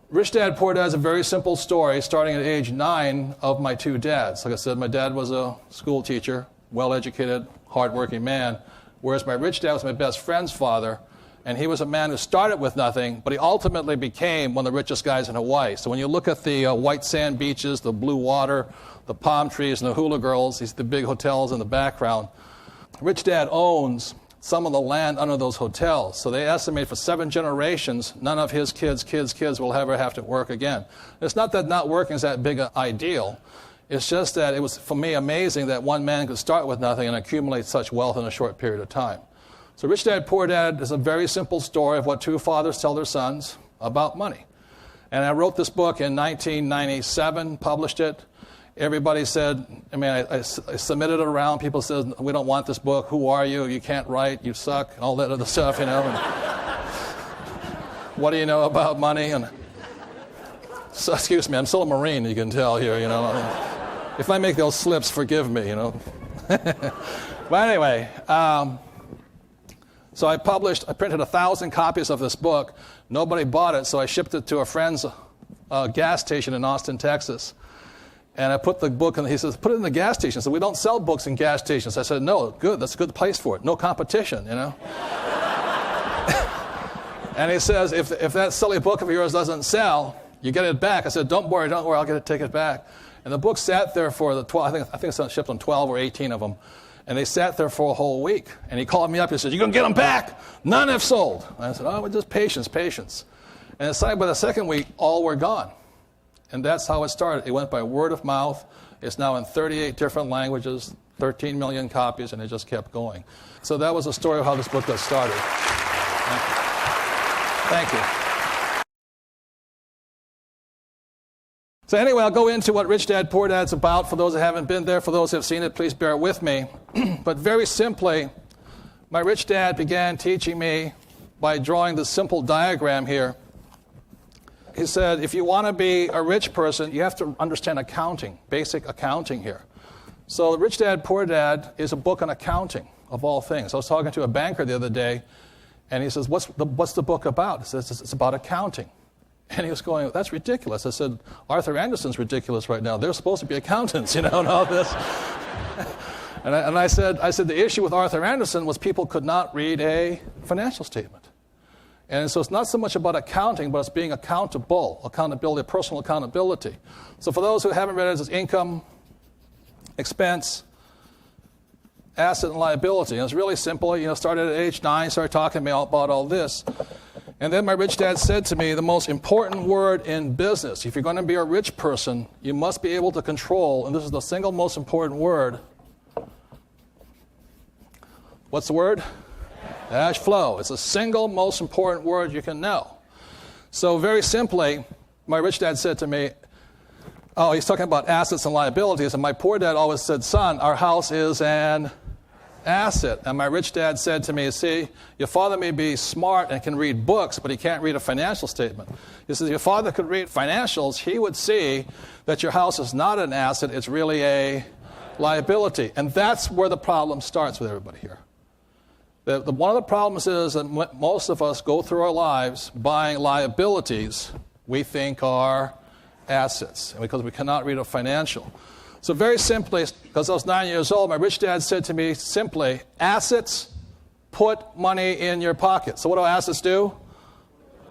Rich Dad, Poor Dad is a very simple story starting at age 9 of my two dads. Like I said, my dad was a school teacher, well-educated, hardworking man, whereas my rich dad was my best friend's father, and he was a man who started with nothing, but he ultimately became one of the richest guys in Hawaii. So when you look at the white sand beaches, the blue water, the palm trees, and the hula girls, the big hotels in the background, Rich Dad owns some of the land under those hotels. So they estimate for 7 generations, none of his kids' will ever have to work again. It's not that not working is that big an ideal. It's just that it was, for me, amazing that one man could start with nothing and accumulate such wealth in a short period of time. So Rich Dad, Poor Dad is a very simple story of what two fathers tell their sons about money. And I wrote this book in 1997, published it. Everybody said, I submitted it around. People said, we don't want this book. Who are you? You can't write. You suck. All that other stuff, And what do you know about money? And so, excuse me, I'm still a Marine, you can tell here, If I make those slips, forgive me, But anyway, so I printed 1,000 copies of this book. Nobody bought it, so I shipped it to a friend's gas station in Austin, Texas. And I put the book in, he says, put it in the gas station. So we don't sell books in gas stations. I said, no, good, that's a good place for it. No competition, And he says, if that silly book of yours doesn't sell, you get it back. I said, don't worry, I'll take it back. And the book sat there for the 12, I think it's shipped on 12 or 18 of them. And they sat there for a whole week. And he called me up, he said, you going to get them back? None have sold. And I said, well, just patience. And it's like by the second week, all were gone. And that's how it started. It went by word of mouth. It's now in 38 different languages, 13 million copies, and it just kept going. So that was the story of how this book got started. Thank you. So anyway, I'll go into what Rich Dad, Poor Dad's about. For those that haven't been there, for those who have seen it, please bear with me. But very simply, my rich dad began teaching me by drawing this simple diagram here. He said, if you want to be a rich person, you have to understand accounting, basic accounting here. So Rich Dad, Poor Dad is a book on accounting, of all things. I was talking to a banker the other day, and he says, what's the book about? He says, it's about accounting. And he was going, that's ridiculous. I said, Arthur Andersen's ridiculous right now. They're supposed to be accountants, and all this. and I said, the issue with Arthur Andersen was people could not read a financial statement. And so it's not so much about accounting, but it's being accountability, personal accountability. So for those who haven't read it, it's income, expense, asset, and liability. And it's really simple. Started at age 9, started talking to me about all this. And then my rich dad said to me, the most important word in business, if you're going to be a rich person, you must be able to control, and this is the single most important word. What's the word? Cash flow. It's the single most important word you can know. So very simply, my rich dad said to me, he's talking about assets and liabilities, and my poor dad always said, son, our house is an asset. And my rich dad said to me, see, your father may be smart and can read books, but he can't read a financial statement. He says, if your father could read financials, he would see that your house is not an asset, it's really a liability. And that's where the problem starts with everybody here. One of the problems is that most of us go through our lives buying liabilities we think are assets, because we cannot read a financial. So very simply, because I was 9 years old, my rich dad said to me simply, assets put money in your pocket. So what do assets do?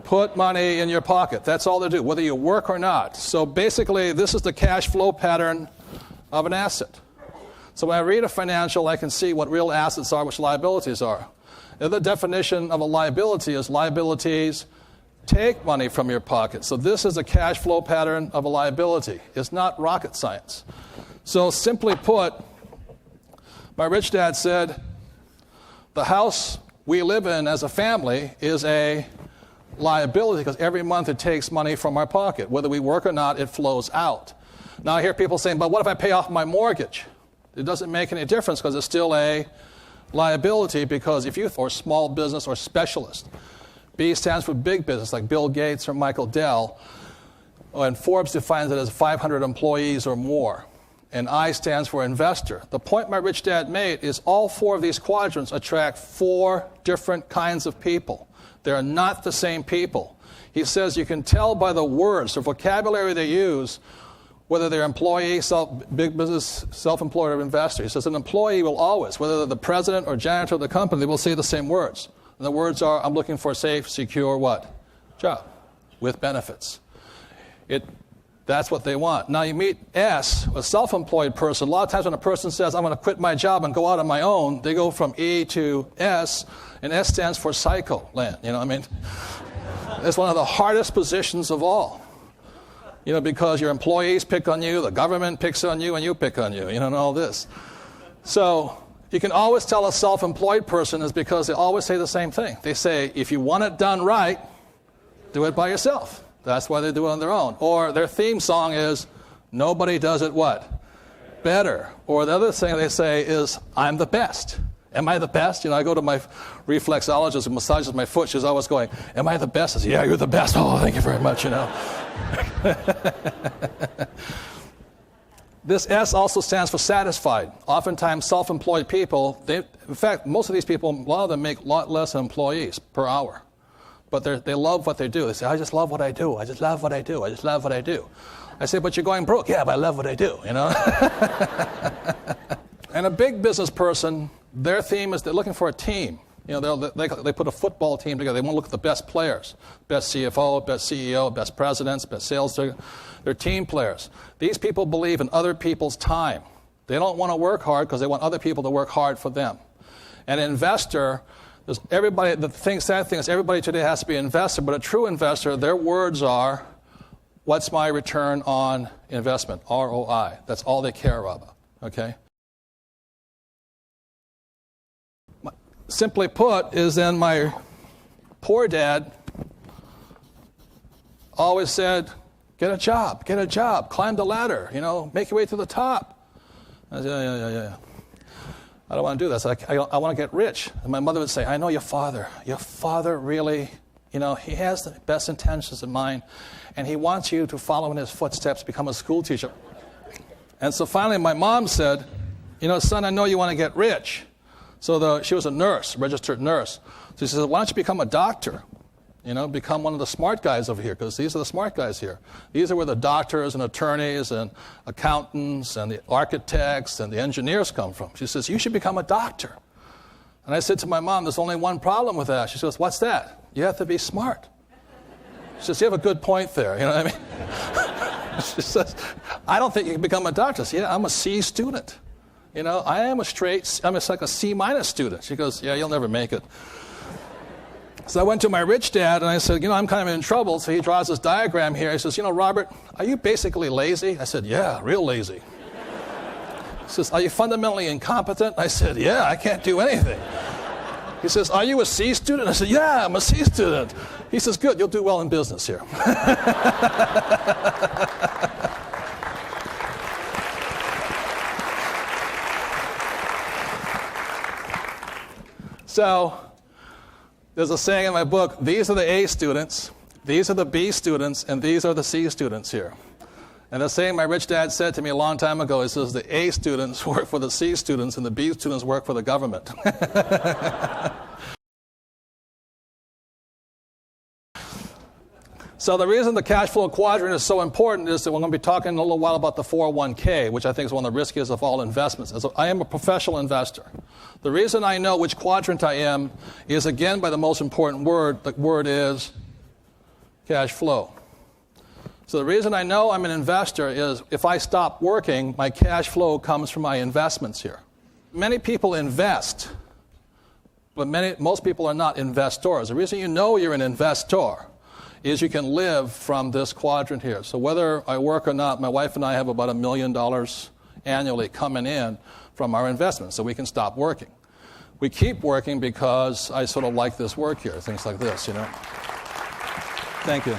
Put money in your pocket. That's all they do, whether you work or not. So basically, this is the cash flow pattern of an asset. So when I read a financial, I can see what real assets are, which liabilities are. The other definition of a liability is liabilities take money from your pocket. So this is a cash flow pattern of a liability. It's not rocket science. So simply put, my rich dad said, the house we live in as a family is a liability because every month it takes money from our pocket. Whether we work or not, it flows out. Now I hear people saying, but what if I pay off my mortgage? It doesn't make any difference because it's still a liability, because if you or small business or specialist, B stands for big business like Bill Gates or Michael Dell, and Forbes defines it as 500 employees or more, and I stands for investor. The point my rich dad made is all 4 of these quadrants attract 4 different kinds of people. They're not the same people. He says you can tell by the words, the vocabulary they use, whether they're employee, big business, self-employed, or investor. He says an employee will always, whether they're the president or janitor of the company, they will say the same words. And the words are, I'm looking for a safe, secure what? Job with benefits. That's what they want. Now you meet S, a self-employed person. A lot of times when a person says, I'm going to quit my job and go out on my own, they go from E to S, and S stands for psycho land. You know what I mean? It's one of the hardest positions of all. You know, because your employees pick on you, the government picks on you, and you pick on you, you know, and all this. So you can always tell a self-employed person is because they always say the same thing. They say, if you want it done right, do it by yourself. That's why they do it on their own. Or their theme song is, nobody does it what? Better. Or the other thing they say is, I'm the best. Am I the best? You know, I go to my reflexologist who massages my foot. She's always going, am I the best? I say, yeah, you're the best. Oh, thank you very much, you know. This S also stands for satisfied. Oftentimes, self-employed people, in fact, most of these people, a lot of them make a lot less than employees per hour. But they love what they do. They say, I just love what I do. I just love what I do. I just love what I do. I say, but you're going broke. Yeah, but I love what I do, you know. And a big business person, their theme is they're looking for a team. You know, they put a football team together. They want to look at the best players, best CFO, best CEO, best presidents, best sales. They're team players. These people believe in other people's time. They don't want to work hard because they want other people to work hard for them. An investor, sad thing is everybody today has to be an investor, but a true investor, their words are, what's my return on investment, ROI. That's all they care about, okay? Simply put, is then my poor dad always said, get a job, climb the ladder, you know, make your way to the top. I said, yeah. I don't want to do that. I want to get rich. And my mother would say, I know your father. Your father really, you know, he has the best intentions in mind, and he wants you to follow in his footsteps, become a school teacher. And so finally my mom said, you know, son, I know you want to get rich. So she was a nurse, registered nurse. So she said, why don't you become a doctor? You know, become one of the smart guys over here, because these are the smart guys here. These are where the doctors and attorneys and accountants and the architects and the engineers come from. She says, you should become a doctor. And I said to my mom, there's only one problem with that. She says, what's that? You have to be smart. She says, you have a good point there. You know what I mean? She says, I don't think you can become a doctor. I said, yeah, I'm a C student. You know, I'm like a C- student. She goes, yeah, you'll never make it. So I went to my rich dad and I said, you know, I'm kind of in trouble. So he draws this diagram here. He says, you know, Robert, are you basically lazy? I said, yeah, real lazy. He says, are you fundamentally incompetent? I said, yeah, I can't do anything. He says, are you a C student? I said, yeah, I'm a C student. He says, good, you'll do well in business here. So there's a saying in my book, these are the A students, these are the B students, and these are the C students here. And the saying my rich dad said to me a long time ago, he says the A students work for the C students and the B students work for the government. So the reason the cash flow quadrant is so important is that we're going to be talking in a little while about the 401k, which I think is one of the riskiest of all investments. I am a professional investor. The reason I know which quadrant I am is, again, by the most important word. The word is cash flow. So the reason I know I'm an investor is if I stop working, my cash flow comes from my investments here. Many people invest, but most people are not investors. The reason you know you're an investor is you can live from this quadrant here. So whether I work or not, my wife and I have about $1 million annually coming in from our investments, so we can stop working. We keep working because I sort of like this work here, things like this, you know. Thank you.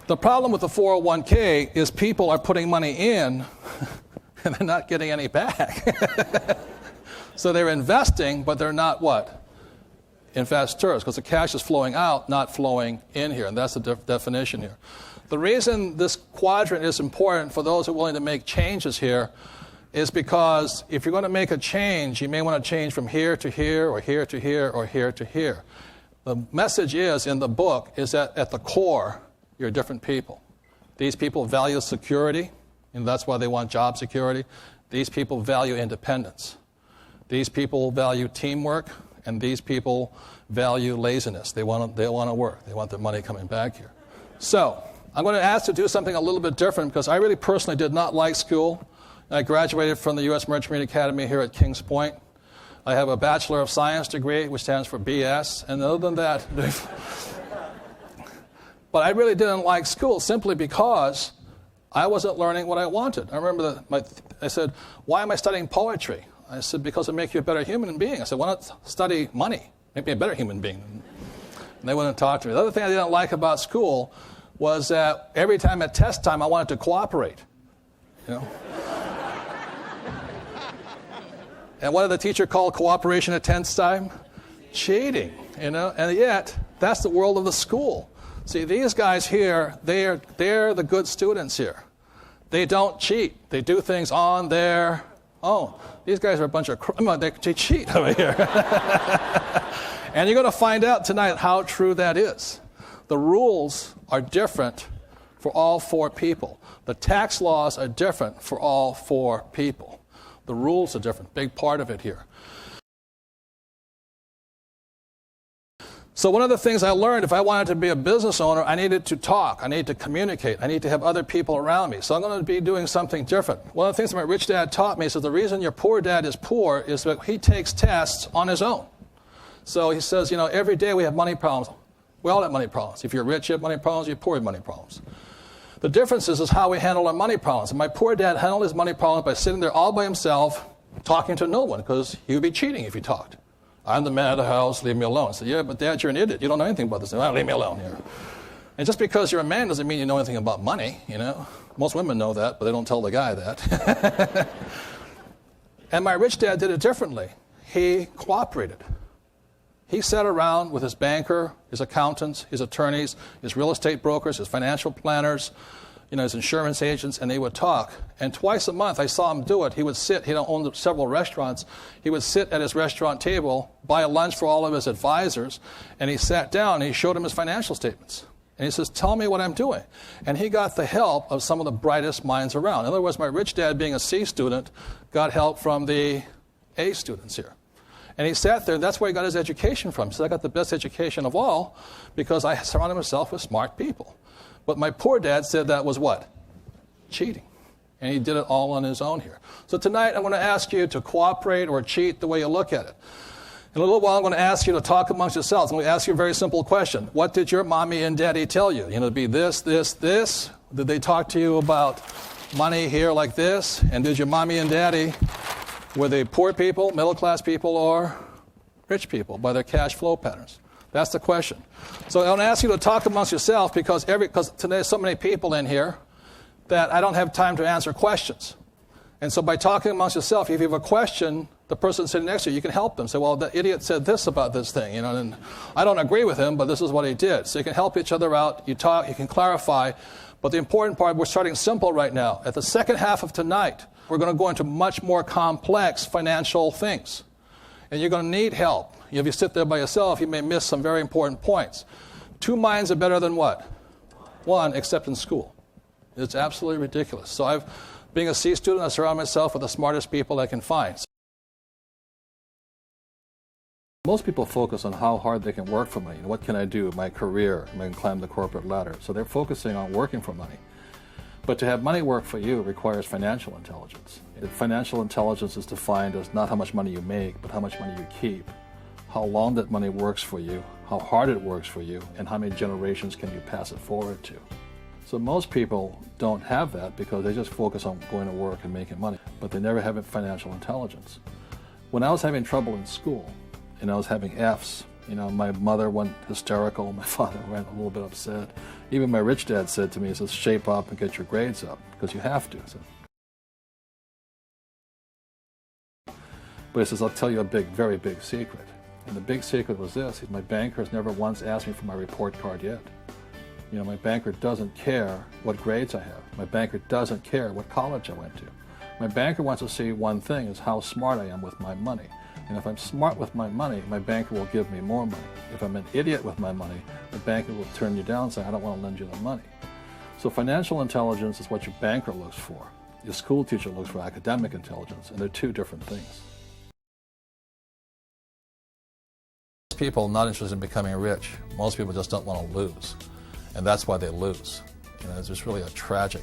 The problem with the 401k is people are putting money in and they're not getting any back. So they're investing, but they're not what? Investors, because the cash is flowing out, not flowing in here, and that's the definition here. The reason this quadrant is important for those who are willing to make changes here is because if you're going to make a change, you may want to change from here to here, or here to here, or here to here. The message is, in the book, is that at the core, you're different people. These people value security, and that's why they want job security. These people value independence. These people value teamwork, and these people value laziness. They want to work. They want their money coming back here. So I'm going to ask you to do something a little bit different, because I really personally did not like school. I graduated from the U.S. Merchant Marine Academy here at Kings Point. I have a Bachelor of Science degree, which stands for BS, and other than that, but I really didn't like school simply because I wasn't learning what I wanted. I remember I said, why am I studying poetry? I said, because it'll make you a better human being. I said, why not study money? Make me a better human being. And they wouldn't talk to me. The other thing I didn't like about school was that every time at test time, I wanted to cooperate. You know? And what did the teacher call cooperation at test time? Cheating. You know? And yet, that's the world of the school. See, these guys here, they're the good students here. They don't cheat. They do things on their own. These guys are a bunch of criminals. They cheat over here. And you're going to find out tonight how true that is. The rules are different for all four people. The tax laws are different for all four people. The rules are different. Big part of it here. So one of the things I learned, if I wanted to be a business owner, I needed to talk. I needed to communicate. I need to have other people around me. So I'm going to be doing something different. One of the things that my rich dad taught me is that the reason your poor dad is poor is that he takes tests on his own. So he says, every day we have money problems. We all have money problems. If you're rich, you have money problems. If you're poor, you have money problems. The difference is how we handle our money problems. And my poor dad handled his money problems by sitting there all by himself, talking to no one, because he would be cheating if he talked. I'm the man of the house, leave me alone. I said, yeah, but Dad, you're an idiot. You don't know anything about this. Well, leave me alone here. And just because you're a man doesn't mean you know anything about money, Most women know that, but they don't tell the guy that. And my rich dad did it differently. He cooperated. He sat around with his banker, his accountants, his attorneys, his real estate brokers, his financial planners, his insurance agents, and they would talk. And twice a month, I saw him do it. He would sit, he owned several restaurants. He would sit at his restaurant table, buy a lunch for all of his advisors, and he sat down and he showed them his financial statements. And he says, tell me what I'm doing. And he got the help of some of the brightest minds around. In other words, my rich dad, being a C student, got help from the A students here. And he sat there, and that's where he got his education from. He said, I got the best education of all because I surrounded myself with smart people. But my poor dad said that was what? Cheating. And he did it all on his own here. So tonight I'm going to ask you to cooperate or cheat the way you look at it. In a little while I'm going to ask you to talk amongst yourselves. I'm going to ask you a very simple question. What did your mommy and daddy tell you? It'd be this, this, this. Did they talk to you about money here like this? And did your mommy and daddy, were they poor people, middle class people, or rich people by their cash flow patterns? That's the question. So I want to ask you to talk amongst yourself because today there's so many people in here that I don't have time to answer questions. And so by talking amongst yourself, if you have a question, the person sitting next to you, you can help them. Say, well, the idiot said this about this thing, and I don't agree with him, but this is what he did. So you can help each other out. You talk, you can clarify. But the important part, we're starting simple right now. At the second half of tonight, we're going to go into much more complex financial things. And you're going to need help. If you sit there by yourself, you may miss some very important points. Two minds are better than what? One, except in school. It's absolutely ridiculous. So being a C student, I surround myself with the smartest people I can find. Most people focus on how hard they can work for money. What can I do? My career. I can climb the corporate ladder. So they're focusing on working for money. But to have money work for you requires financial intelligence. Financial intelligence is defined as not how much money you make, but how much money you keep, how long that money works for you, how hard it works for you, and how many generations can you pass it forward to. So most people don't have that because they just focus on going to work and making money, but they never have financial intelligence. When I was having trouble in school, and I was having Fs, my mother went hysterical, my father went a little bit upset. Even my rich dad said to me, he says, shape up and get your grades up, because you have to. But he says, I'll tell you a very big secret. And the big secret was this. My banker has never once asked me for my report card yet. My banker doesn't care what grades I have. My banker doesn't care what college I went to. My banker wants to see one thing, is how smart I am with my money. And if I'm smart with my money, my banker will give me more money. If I'm an idiot with my money, the banker will turn you down and say, I don't want to lend you the money. So financial intelligence is what your banker looks for. Your school teacher looks for academic intelligence, and they're two different things. People are not interested in becoming rich. Most people just don't want to lose, and that's why they lose. It's just really a tragic.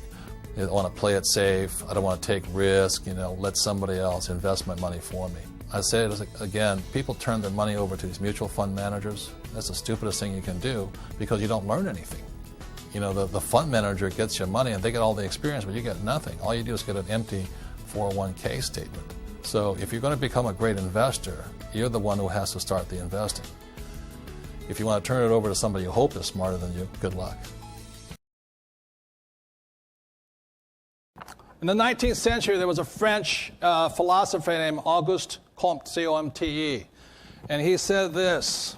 I don't want to play it safe. I don't want to take risk. Let somebody else invest my money for me. I say it again, people turn their money over to these mutual fund managers. That's the stupidest thing you can do because you don't learn anything. The fund manager gets your money and they get all the experience, but you get nothing. All you do is get an empty 401k statement. So if you're going to become a great investor, you're the one who has to start the investing. If you want to turn it over to somebody you hope is smarter than you, good luck. In the 19th century, there was a French philosopher named Auguste Comte, C-O-M-T-E, and he said this: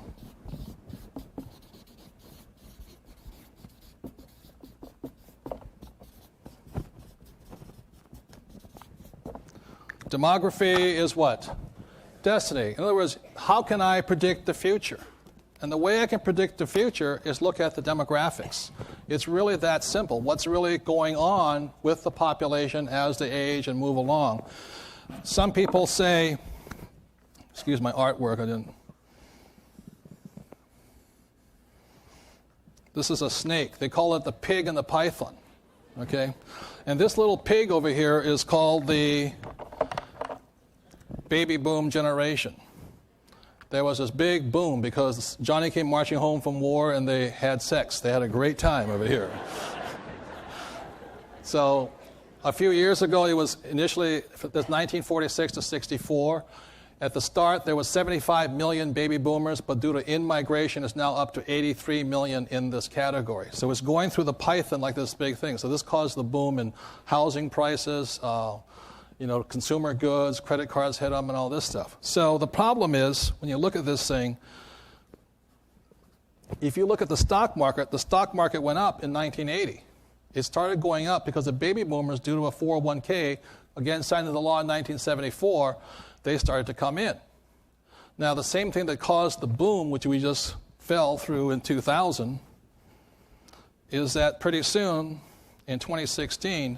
demography is what? Destiny. In other words, how can I predict the future? And the way I can predict the future is look at the demographics. It's really that simple. What's really going on with the population as they age and move along? Some people say, excuse my artwork, This is a snake. They call it the pig and the python. Okay? And this little pig over here is called the baby boom generation. There was this big boom because Johnny came marching home from war and they had sex. They had a great time over here. So a few years ago, it was initially, that's 1946 to 64. At the start, there was 75 million baby boomers, but due to in-migration, it's now up to 83 million in this category. So it's going through the python like this big thing. So this caused the boom in housing prices, consumer goods, credit cards hit them, and all this stuff. So the problem is, when you look at this thing, if you look at the stock market went up in 1980. It started going up because the baby boomers, due to a 401k, again signed into law in 1974, they started to come in. Now, the same thing that caused the boom, which we just fell through in 2000, is that pretty soon, in 2016,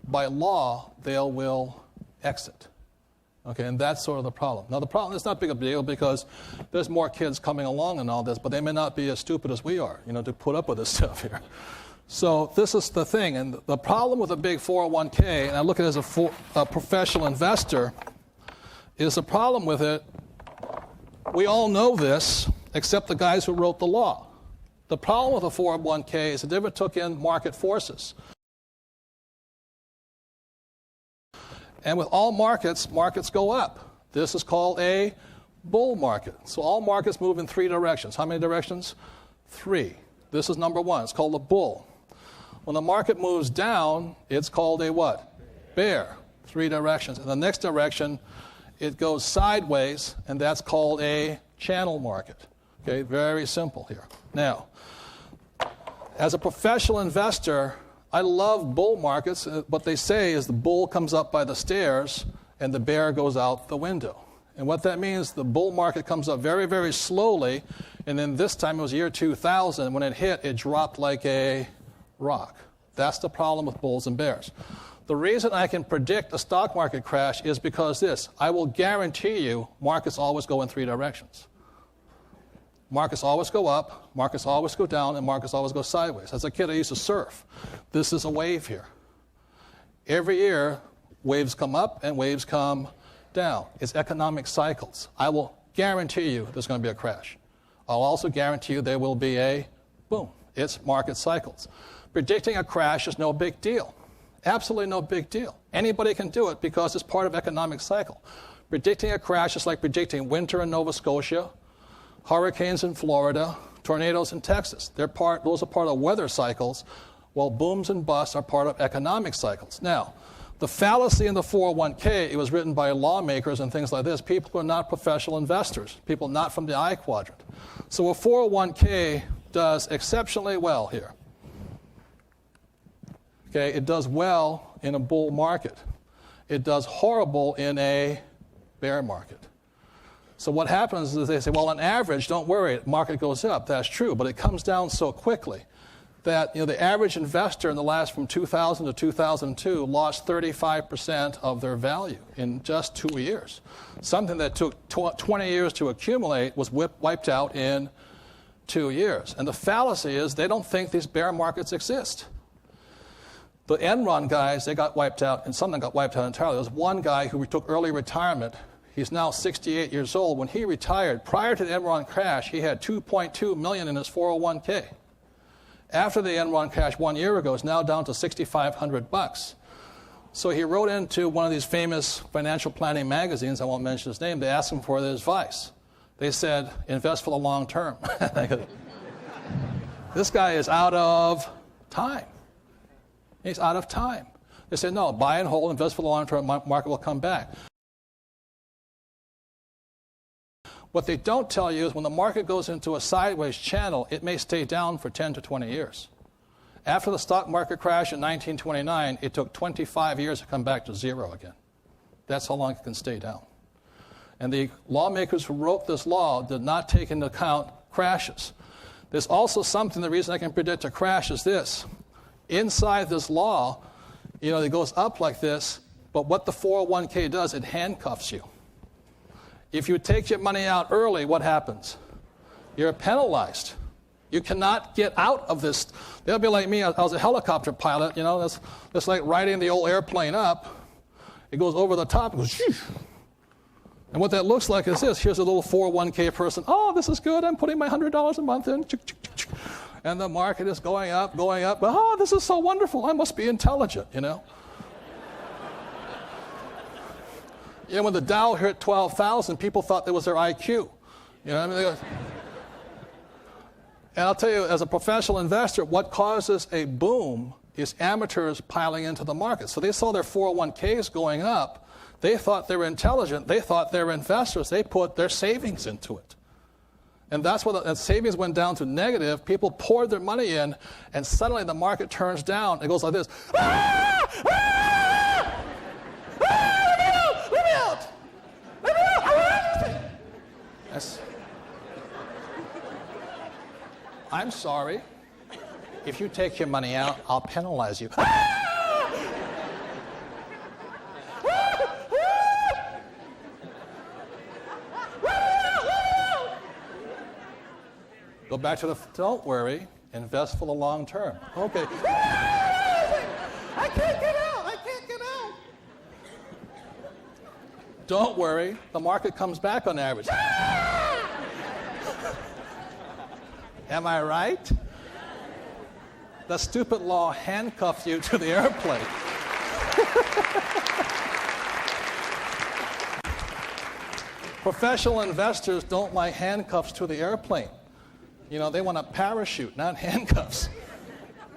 by law, they will exit. Okay, and that's sort of the problem. Now, the problem is not big a deal because there's more kids coming along and all this, but they may not be as stupid as we are, to put up with this stuff here. So this is the thing, and the problem with a big 401k, and I look at it as a professional investor, is the problem with it, we all know this, except the guys who wrote the law. The problem with a 401k is it never took in market forces. And with all markets, markets go up. This is called a bull market. So all markets move in three directions. How many directions? Three. This is number one. It's called a bull. When the market moves down, it's called a what? Bear. Three directions. In the next direction, it goes sideways, and that's called a channel market. Okay, very simple here. Now, as a professional investor, I love bull markets. What they say is the bull comes up by the stairs and the bear goes out the window. And what that means, the bull market comes up very, very slowly, and then this time it was year 2000. When it hit, it dropped like a rock. That's the problem with bulls and bears. The reason I can predict a stock market crash is because I will guarantee you markets always go in three directions. Markets always go up, markets always go down, and markets always go sideways. As a kid, I used to surf. This is a wave here. Every year, waves come up and waves come down. It's economic cycles. I will guarantee you there's going to be a crash. I'll also guarantee you there will be a boom. It's market cycles. Predicting a crash is no big deal. Absolutely no big deal. Anybody can do it because it's part of economic cycle. Predicting a crash is like predicting winter in Nova Scotia, hurricanes in Florida, tornadoes in Texas. Those are part of weather cycles, while booms and busts are part of economic cycles. Now, the fallacy in the 401k, it was written by lawmakers and things like this. People who are not professional investors, people not from the I quadrant. So a 401k does exceptionally well here. Okay, it does well in a bull market. It does horrible in a bear market. So what happens is they say, well, on average, don't worry, the market goes up. That's true, but it comes down so quickly that the average investor in the last from 2000 to 2002 lost 35% of their value in just 2 years. Something that took 20 years to accumulate was wiped out in 2 years. And the fallacy is they don't think these bear markets exist. The Enron guys, they got wiped out, and some of them got wiped out entirely. There was one guy who took early retirement. He's now 68 years old. When he retired, prior to the Enron crash, he had $2.2 million in his 401k. After the Enron crash 1 year ago, it's now down to $6,500. So he wrote into one of these famous financial planning magazines, I won't mention his name, they asked him for their advice. They said, invest for the long term. This guy is out of time. He's out of time. They said, no, buy and hold, invest for the long term, market will come back. What they don't tell you is when the market goes into a sideways channel, it may stay down for 10 to 20 years. After the stock market crash in 1929, it took 25 years to come back to zero again. That's how long it can stay down. And the lawmakers who wrote this law did not take into account crashes. There's also something, the reason I can predict a crash is this. Inside this law, it goes up like this, but what the 401k does, it handcuffs you. If you take your money out early, what happens? You're penalized. You cannot get out of this. They'll be like me. I was a helicopter pilot. That's like riding the old airplane up. It goes over the top. It goes, shoo. And what that looks like is this. Here's a little 401k person. Oh, this is good. I'm putting my $100 a month in. And the market is going up, going up. Oh, this is so wonderful. I must be intelligent, when the Dow hit 12,000, people thought that was their IQ. And I'll tell you, as a professional investor, what causes a boom is amateurs piling into the market. So they saw their 401ks going up. They thought they were intelligent. They thought they were investors. They put their savings into it. And that's when the savings went down to negative. People poured their money in, and suddenly the market turns down. It goes like this. Ah! Ah! Ah! Let me out! Let me out! Yes. I'm sorry. If you take your money out, I'll penalize you. Go back to don't worry, invest for the long term. Okay. I can't get out. I can't get out. Don't worry, the market comes back on average. Am I right? The stupid law handcuffs you to the airplane. Professional investors don't like handcuffs to the airplane. They want a parachute, not handcuffs.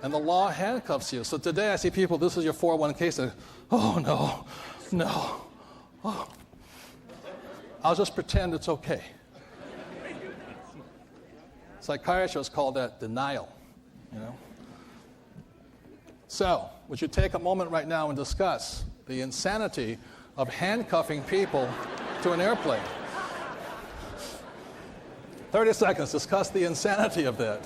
And the law handcuffs you. So today I see people, this is your 401k, say, oh, no. Oh. I'll just pretend it's okay. Psychiatrists call that denial, So, would you take a moment right now and discuss the insanity of handcuffing people to an airplane? 30 seconds, discuss the insanity of that.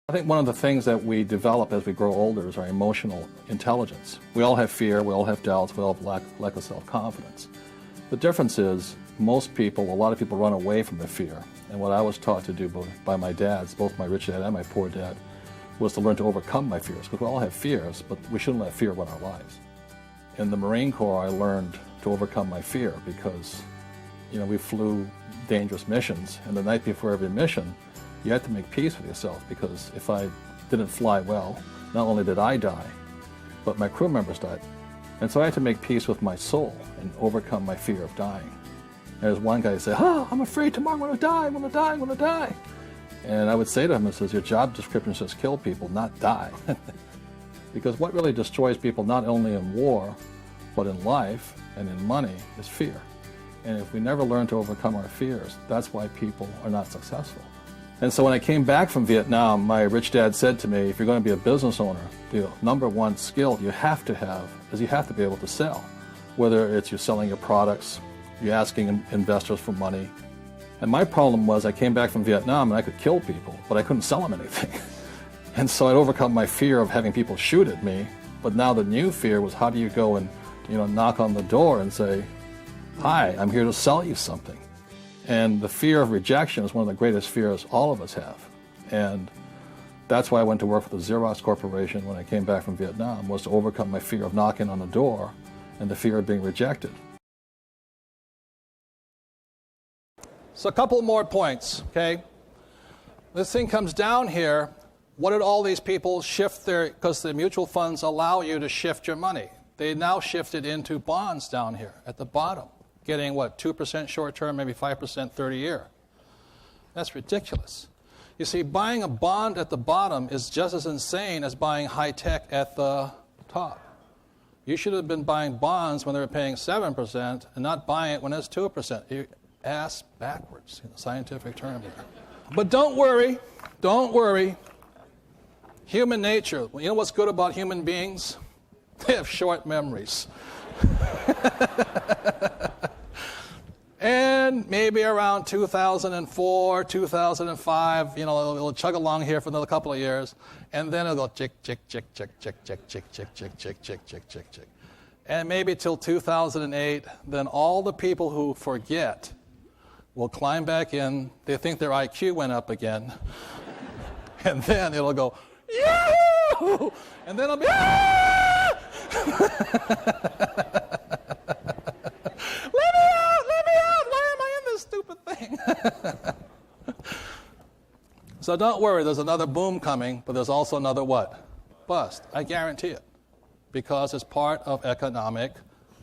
I think one of the things that we develop as we grow older is our emotional intelligence. We all have fear, we all have doubts, we all have lack of self-confidence. The difference is a lot of people run away from the fear. And what I was taught to do by my dads, both my rich dad and my poor dad, was to learn to overcome my fears. Because we all have fears, but we shouldn't let fear run our lives. In the Marine Corps, I learned to overcome my fear because we flew dangerous missions, and the night before every mission, you had to make peace with yourself, because if I didn't fly well, not only did I die, but my crew members died. And so I had to make peace with my soul and overcome my fear of dying. And there's one guy who said, I'm afraid tomorrow I'm going to die, I'm going to die, I'm going to die. And I would say to him, your job description says kill people, not die. Because what really destroys people, not only in war, but in life and in money, is fear. And if we never learn to overcome our fears, that's why people are not successful. And so when I came back from Vietnam, my rich dad said to me, if you're going to be a business owner, the number one skill you have to have is you have to be able to sell. Whether it's you're selling your products, you're asking investors for money. And my problem was I came back from Vietnam and I could kill people, but I couldn't sell them anything. And so I'd overcome my fear of having people shoot at me. But now the new fear was, how do you go and knock on the door and say, hi, I'm here to sell you something. And the fear of rejection is one of the greatest fears all of us have. And that's why I went to work for the Xerox Corporation when I came back from Vietnam, was to overcome my fear of knocking on the door and the fear of being rejected. So a couple more points, okay? This thing comes down here. What did all these people shift because the mutual funds allow you to shift your money. They now shifted into bonds down here at the bottom, getting, 2% short-term, maybe 5% 30-year. That's ridiculous. You see, buying a bond at the bottom is just as insane as buying high-tech at the top. You should have been buying bonds when they were paying 7% and not buying it when it's 2%. You're ass backwards, in a scientific term here. But don't worry. Human nature, you know what's good about human beings? They have short memories. And maybe around 2004, 2005, it'll chug along here for another couple of years, and then it'll go chick, chick, chick, chick, chick, chick, chick, chick, chick, chick, chick, chick, chick, chick. And maybe till 2008, then all the people who forget will climb back in. They think their IQ went up again. And then it'll go, Yahoo! And then it'll be, ah! Let me out! Why am I in this stupid thing? So don't worry, there's another boom coming, but there's also another what? Bust. I guarantee it. Because it's part of economic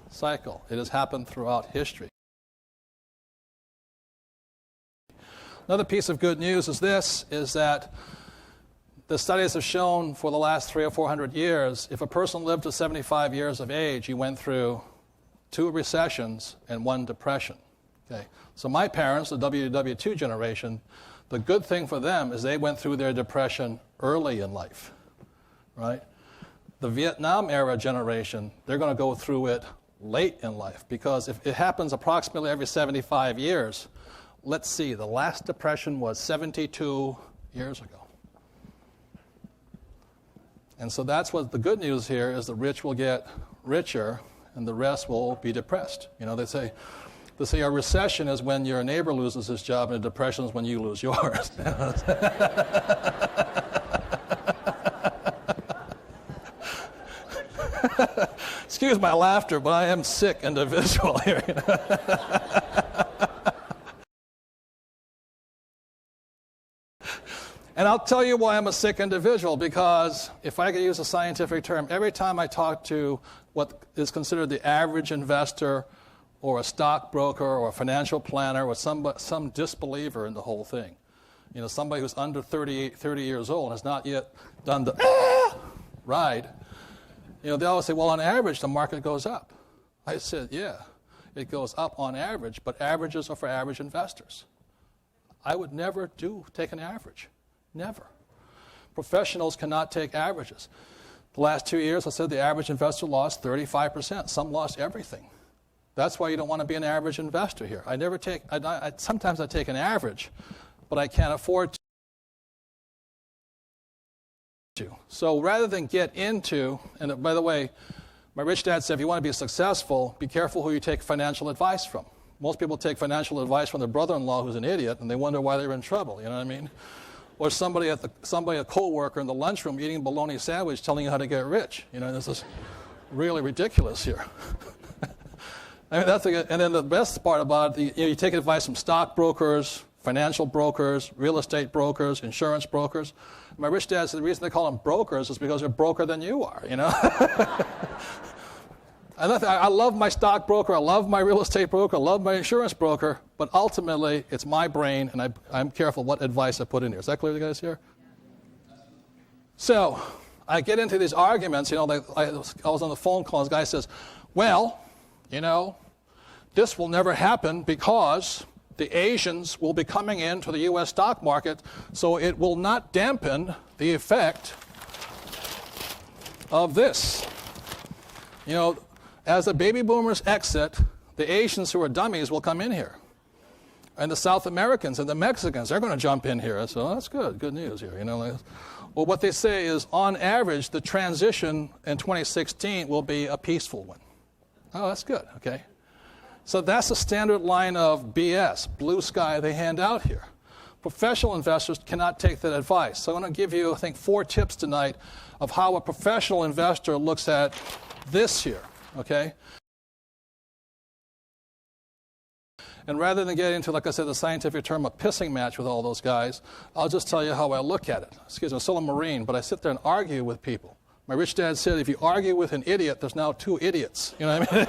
cycle. It has happened throughout history. Another piece of good news is that the studies have shown for the last 300 or 400 years, if a person lived to 75 years of age, he went through 2 recessions and 1 depression. Okay? So my parents, the WW2 generation, the good thing for them is they went through their depression early in life, right? The Vietnam era generation, they're going to go through it late in life, because if it happens approximately every 75 years, let's see, the last depression was 72 years ago. And so that's what the good news here is: the rich will get richer and the rest will be depressed. They say a recession is when your neighbor loses his job, and a depression is when you lose yours. Excuse my laughter, but I am sick individual here. And I'll tell you why I'm a sick individual, because if I could use a scientific term, every time I talk to what is considered the average investor or a stockbroker or a financial planner or some disbeliever in the whole thing, somebody who's under 30 years old and has not yet done the ride, they always say, well, on average, the market goes up. I said, yeah, it goes up on average, but averages are for average investors. I would never take an average. Never. Professionals cannot take averages. The last 2 years, I said the average investor lost 35%. Some lost everything. That's why you don't want to be an average investor here. Sometimes I take an average, but I can't afford to. So rather than get into, and by the way, my rich dad said, if you want to be successful, be careful who you take financial advice from. Most people take financial advice from their brother-in-law who's an idiot, and they wonder why they're in trouble, you know what I mean? Or a co-worker in the lunchroom eating a bologna sandwich telling you how to get rich. This is really ridiculous here. I mean, and then the best part about it, you take advice from stockbrokers, financial brokers, real estate brokers, insurance brokers. My rich dad said the reason they call them brokers is because they're broker than you are, I love my stockbroker, I love my real estate broker, I love my insurance broker, but ultimately it's my brain, and I'm careful what advice I put in here. Is that clear to you guys here? So I get into these arguments. I was on the phone call, and this guy says, well, this will never happen because the Asians will be coming into the U.S. stock market, so it will not dampen the effect of this. You know, as the baby boomers exit, the Asians who are dummies will come in here. And the South Americans and the Mexicans, they're going to jump in here. So that's good news here. You know, well, what they say is, on average, the transition in 2016 will be a peaceful one. Oh, that's good, okay. So that's the standard line of BS, blue sky they hand out here. Professional investors cannot take that advice. So I'm going to give you, I think, 4 tips tonight of how a professional investor looks at this here, okay? And rather than get into, like I said, the scientific term, a pissing match with all those guys, I'll just tell you how I look at it. Excuse me, I'm still a Marine, but I sit there and argue with people. My rich dad said, if you argue with an idiot, there's now 2 idiots. You know what I mean?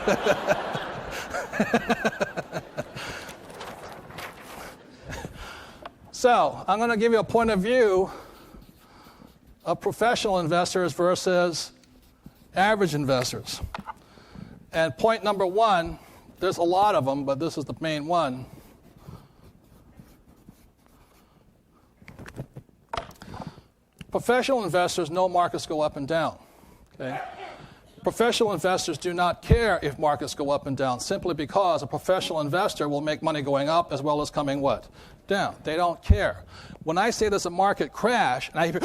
So, I'm going to give you a point of view of professional investors versus average investors. And point number 1, there's a lot of them, but this is the main one. Professional investors know markets go up and down. Okay? Professional investors do not care if markets go up and down, simply because a professional investor will make money going up as well as coming what? Down. They don't care. When I say there's a market crash, and I hear,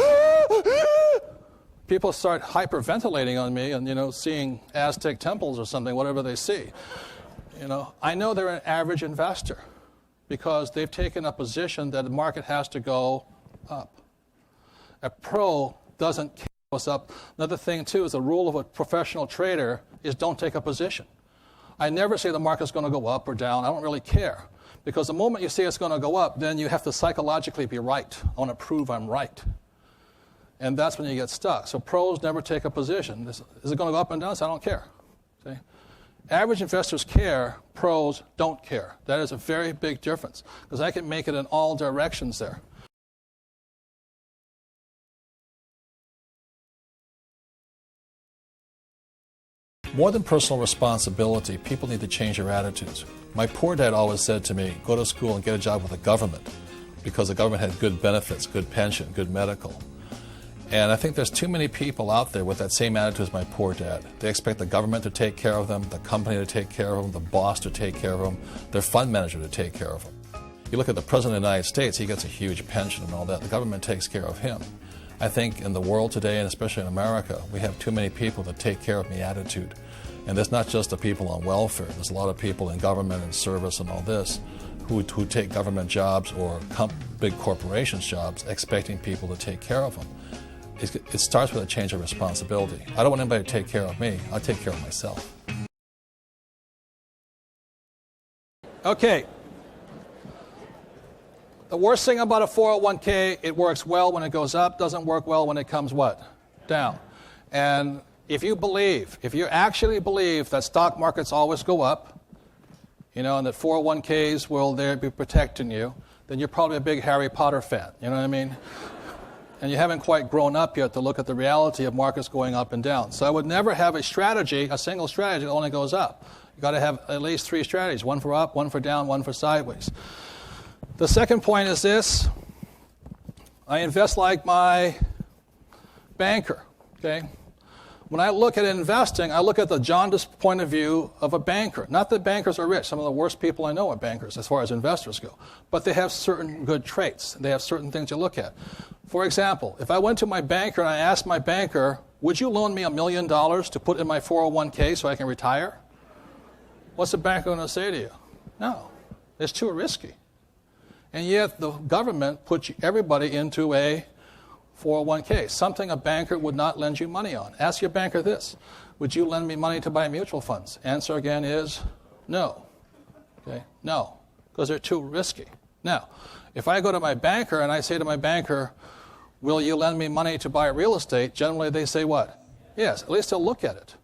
people start hyperventilating on me and, you know, seeing Aztec temples or something, whatever they see. You know, I know they're an average investor because they've taken a position that the market has to go up. A pro doesn't care what's up. Another thing, too, is the rule of a professional trader is don't take a position. I never say the market's going to go up or down. I don't really care. Because the moment you say it's going to go up, then you have to psychologically be right. I want to prove I'm right. And that's when you get stuck. So pros never take a position. Is it going to go up and down? So I don't care. See? Average investors care, pros don't care. That is a very big difference, because I can make it in all directions there. More than personal responsibility, people need to change their attitudes. My poor dad always said to me, go to school and get a job with the government, because the government had good benefits, good pension, good medical. And I think there's too many people out there with that same attitude as my poor dad. They expect the government to take care of them, the company to take care of them, the boss to take care of them, their fund manager to take care of them. You look at the President of the United States, he gets a huge pension and all that. The government takes care of him. I think in the world today, and especially in America, we have too many people that take care of the attitude. And there's not just the people on welfare. There's a lot of people in government and service and all this who take government jobs or big corporations jobs expecting people to take care of them. It starts with a change of responsibility. I don't want anybody to take care of me. I take care of myself. Okay. The worst thing about a 401k, it works well when it goes up, doesn't work well when it comes what? Down. And if you actually believe that stock markets always go up, you know, and that 401ks will there be protecting you, then you're probably a big Harry Potter fan. You know what I mean? And you haven't quite grown up yet to look at the reality of markets going up and down. So I would never have a single strategy that only goes up. You've got to have at least 3 strategies, one for up, one for down, one for sideways. The second point is this. I invest like my banker, okay? When I look at investing, I look at the jaundiced point of view of a banker. Not that bankers are rich. Some of the worst people I know are bankers as far as investors go. But they have certain good traits. They have certain things you look at. For example, if I went to my banker and I asked my banker, would you loan me $1 million to put in my 401k so I can retire? What's the banker going to say to you? No, it's too risky. And yet the government puts everybody into a 401k, something a banker would not lend you money on. Ask your banker this. Would you lend me money to buy mutual funds? Answer again is no. Okay? No, because they're too risky. Now, if I go to my banker and I say to my banker, will you lend me money to buy real estate? Generally they say what? Yes, at least they'll look at it.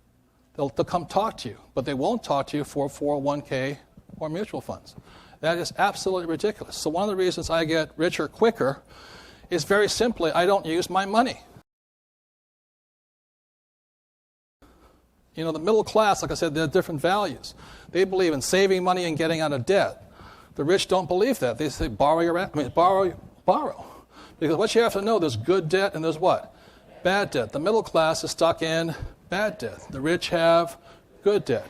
They'll come talk to you, but they won't talk to you for 401k or mutual funds. That is absolutely ridiculous. So one of the reasons I get richer quicker is very simply, I don't use my money. You know, the middle class, like I said, they have different values. They believe in saving money and getting out of debt. The rich don't believe that. They say borrow. Because what you have to know, there's good debt and there's what? Bad debt. The middle class is stuck in bad debt. The rich have good debt.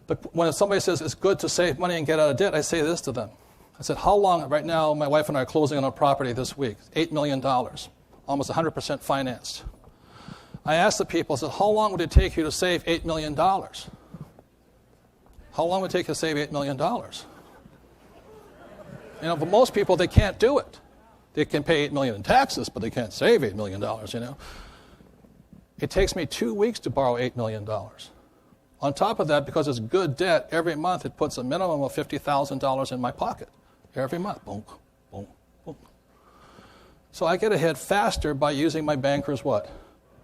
But when somebody says it's good to save money and get out of debt, I say this to them. I said, how long, right now, my wife and I are closing on a property this week, $8 million, almost 100% financed. I asked the people, I said, how long would it take you to save $8 million? How long would it take you to save $8 million? For most people, they can't do it. They can pay $8 million in taxes, but they can't save $8 million, It takes me 2 weeks to borrow $8 million. On top of that, because it's good debt, every month it puts a minimum of $50,000 in my pocket. Every month. Boom, boom, boom. So I get ahead faster by using my banker's what?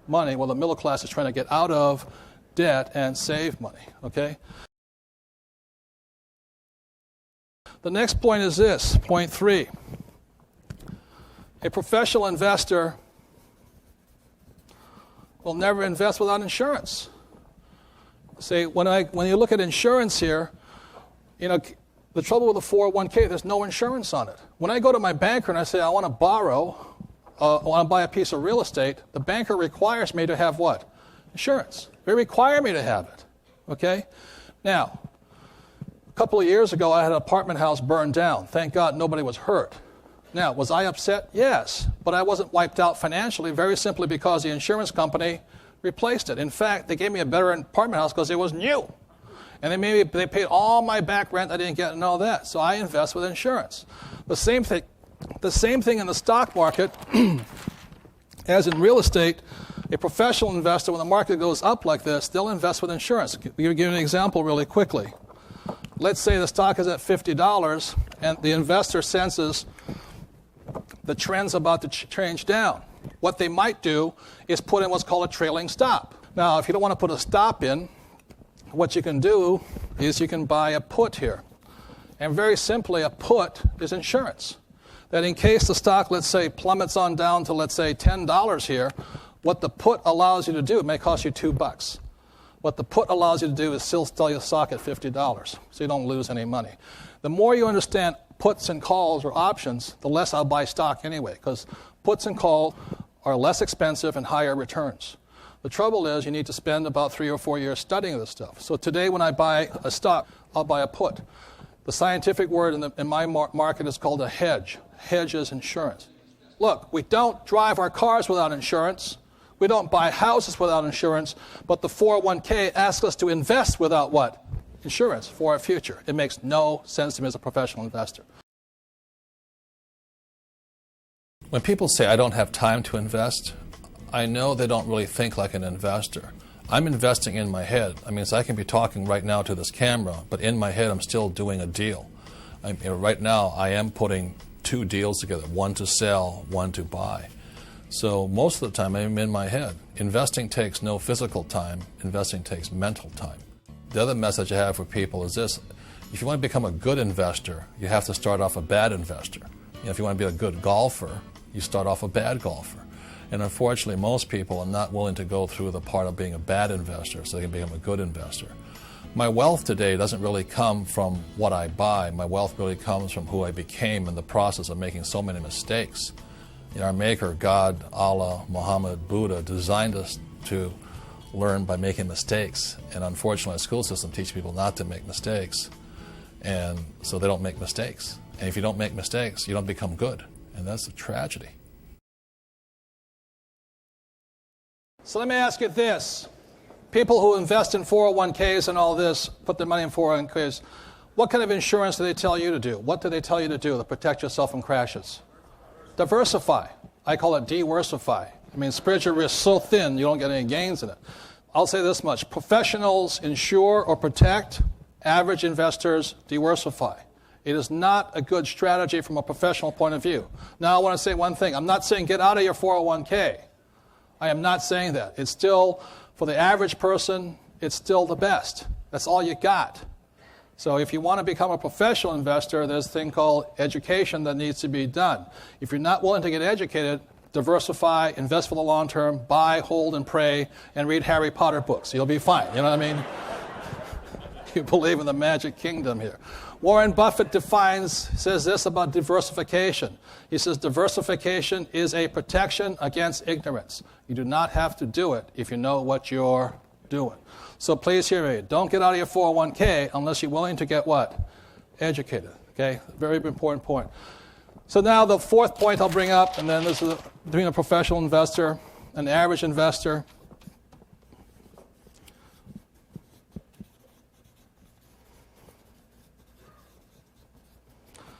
Money, while the middle class is trying to get out of debt and save money, okay? The next point is this, point 3. A professional investor will never invest without insurance. See, when you look at insurance here, the trouble with the 401k, there's no insurance on it. When I go to my banker and I say I want to borrow, I want to buy a piece of real estate, the banker requires me to have what? Insurance. They require me to have it. Okay? Now, a couple of years ago, I had an apartment house burned down. Thank God nobody was hurt. Now, was I upset? Yes. But I wasn't wiped out financially, very simply because the insurance company replaced it. In fact, they gave me a better apartment house because it was new. And they paid all my back rent I didn't get and all that. So I invest with insurance. The same thing in the stock market as in real estate. A professional investor, when the market goes up like this, they'll invest with insurance. I'll give you an example really quickly. Let's say the stock is at $50 and the investor senses the trend's about to change down. What they might do is put in what's called a trailing stop. Now, if you don't want to put a stop in, what you can do is you can buy a put here. And very simply, a put is insurance. That in case the stock, let's say, plummets on down to, let's say, $10 here, what the put allows you to do, it may cost you $2. What the put allows you to do is still sell your stock at $50, so you don't lose any money. The more you understand puts and calls or options, the less I'll buy stock anyway, because puts and calls are less expensive and higher returns. The trouble is you need to spend about 3 or 4 years studying this stuff. So today when I buy a stock, I'll buy a put. The scientific word in my market is called a hedge. Hedge is insurance. Look, we don't drive our cars without insurance. We don't buy houses without insurance. But the 401k asks us to invest without what? Insurance for our future. It makes no sense to me as a professional investor. When people say, I don't have time to invest, I know they don't really think like an investor. I'm investing in my head. So I can be talking right now to this camera, but in my head I'm still doing a deal. Right now I am putting 2 deals together, one to sell, one to buy. So most of the time I'm in my head. Investing takes no physical time. Investing takes mental time. The other message I have for people is this. If you want to become a good investor, you have to start off a bad investor. If you want to be a good golfer, you start off a bad golfer. And unfortunately, most people are not willing to go through the part of being a bad investor so they can become a good investor. My wealth today doesn't really come from what I buy. My wealth really comes from who I became in the process of making so many mistakes. Our Maker, God, Allah, Muhammad, Buddha, designed us to learn by making mistakes. And unfortunately, our school system teaches people not to make mistakes. And so they don't make mistakes. And if you don't make mistakes, you don't become good. And that's a tragedy. So let me ask you this. People who invest in 401ks and all this, put their money in 401ks, what kind of insurance do they tell you to do? What do they tell you to do to protect yourself from crashes? Diversify. I call it diversify. Spread your risk so thin you don't get any gains in it. I'll say this much. Professionals insure or protect. Average investors diversify. It is not a good strategy from a professional point of view. Now I want to say one thing. I'm not saying get out of your 401k. I am not saying that. It's still, for the average person, it's still the best. That's all you got. So if you want to become a professional investor, there's a thing called education that needs to be done. If you're not willing to get educated, diversify, invest for the long term, buy, hold, and pray, and read Harry Potter books. You'll be fine. You know what I mean? You believe in the magic kingdom here. Warren Buffett says this about diversification. He says diversification is a protection against ignorance. You do not have to do it if you know what you're doing. So please hear me. Don't get out of your 401k unless you're willing to get what? Educated. Okay? Very important point. So now the fourth point I'll bring up, and then this is between a professional investor, an average investor.